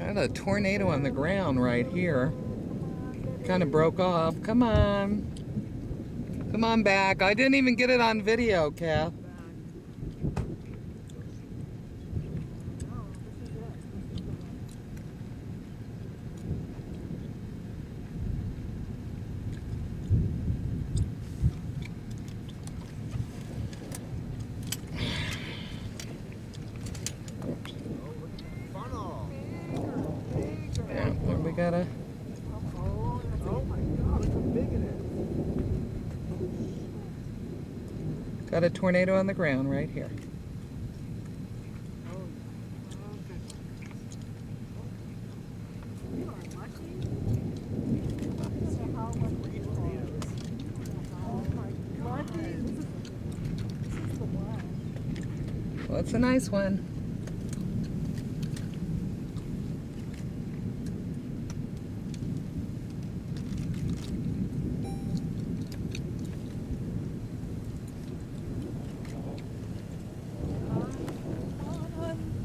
Got a tornado on the ground right here. Kind of broke off. Come on. Come on back. I didn't even get it on video, Kath. Yeah, then we gotta. Oh my God, look how big it is. Got a tornado on the ground right here. You are lucky. How lucky you are. Oh my God. This is the one. Well, it's a nice one.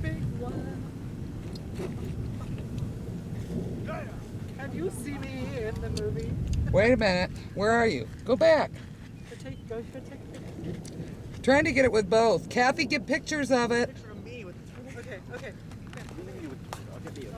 Big one. Have you seen me in the movie? Wait a minute. Where are you? Go back. Go take a picture. Trying to get it with both. Kathy, get pictures of it. Picture of me with the tornado. Okay. I'll get you.